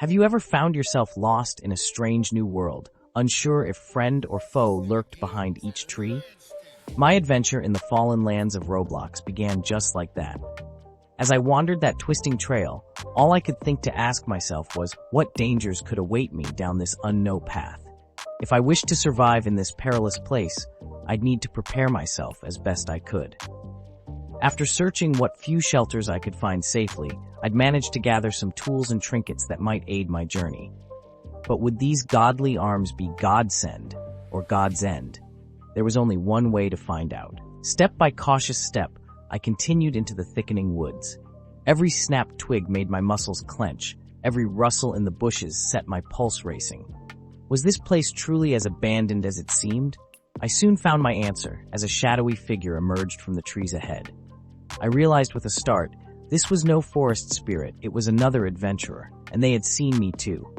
Have you ever found yourself lost in a strange new world, unsure if friend or foe lurked behind each tree? My adventure in the fallen lands of Roblox began just like that. As I wandered that twisting trail, all I could think to ask myself was, what dangers could await me down this unknown path? If I wished to survive in this perilous place, I'd need to prepare myself as best I could. After searching what few shelters I could find safely, I'd managed to gather some tools and trinkets that might aid my journey. But would these godly arms be Godsend or God's end? There was only one way to find out. Step by cautious step, I continued into the thickening woods. Every snapped twig made my muscles clench. Every rustle in the bushes set my pulse racing. Was this place truly as abandoned as it seemed? I soon found my answer as a shadowy figure emerged from the trees ahead. I realized with a start, this was no forest spirit, it was another adventurer, and they had seen me too.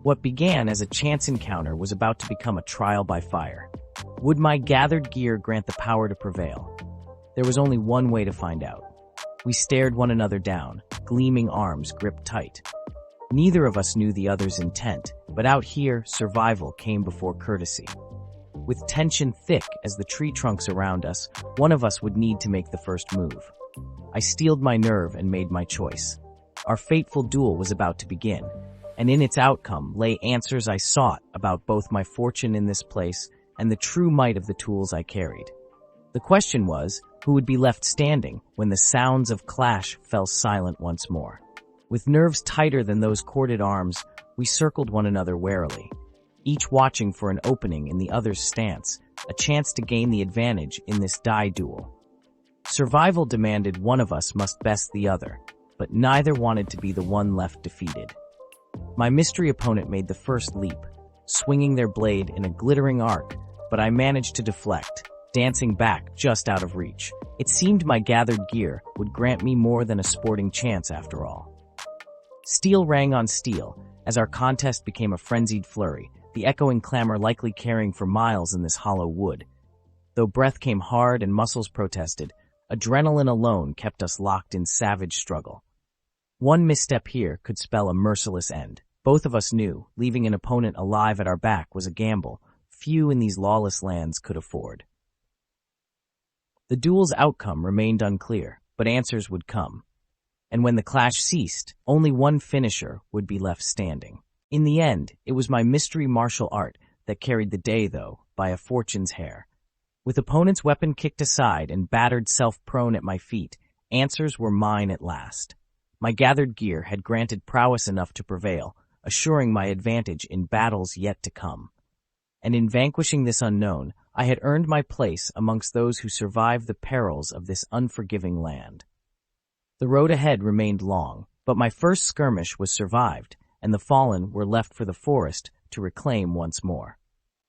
What began as a chance encounter was about to become a trial by fire. Would my gathered gear grant the power to prevail? There was only one way to find out. We stared one another down, gleaming arms gripped tight. Neither of us knew the other's intent, but out here, survival came before courtesy. With tension thick as the tree trunks around us, one of us would need to make the first move. I steeled my nerve and made my choice. Our fateful duel was about to begin, and in its outcome lay answers I sought about both my fortune in this place and the true might of the tools I carried. The question was, who would be left standing when the sounds of clash fell silent once more? With nerves tighter than those corded arms, we circled one another warily, each watching for an opening in the other's stance, a chance to gain the advantage in this die duel. Survival demanded one of us must best the other, but neither wanted to be the one left defeated. My mystery opponent made the first leap, swinging their blade in a glittering arc, but I managed to deflect, dancing back just out of reach. It seemed my gathered gear would grant me more than a sporting chance after all. Steel rang on steel as our contest became a frenzied flurry, the echoing clamor likely carrying for miles in this hollow wood. Though breath came hard and muscles protested, adrenaline alone kept us locked in savage struggle. One misstep here could spell a merciless end. Both of us knew leaving an opponent alive at our back was a gamble few in these lawless lands could afford. The duel's outcome remained unclear, but answers would come. And when the clash ceased, only one finisher would be left standing. In the end, it was my mystery martial art that carried the day, though, by a fortune's hair. With opponent's weapon kicked aside and battered self prone at my feet, answers were mine at last. My gathered gear had granted prowess enough to prevail, assuring my advantage in battles yet to come. And in vanquishing this unknown, I had earned my place amongst those who survived the perils of this unforgiving land. The road ahead remained long, but my first skirmish was survived, and the fallen were left for the forest to reclaim once more.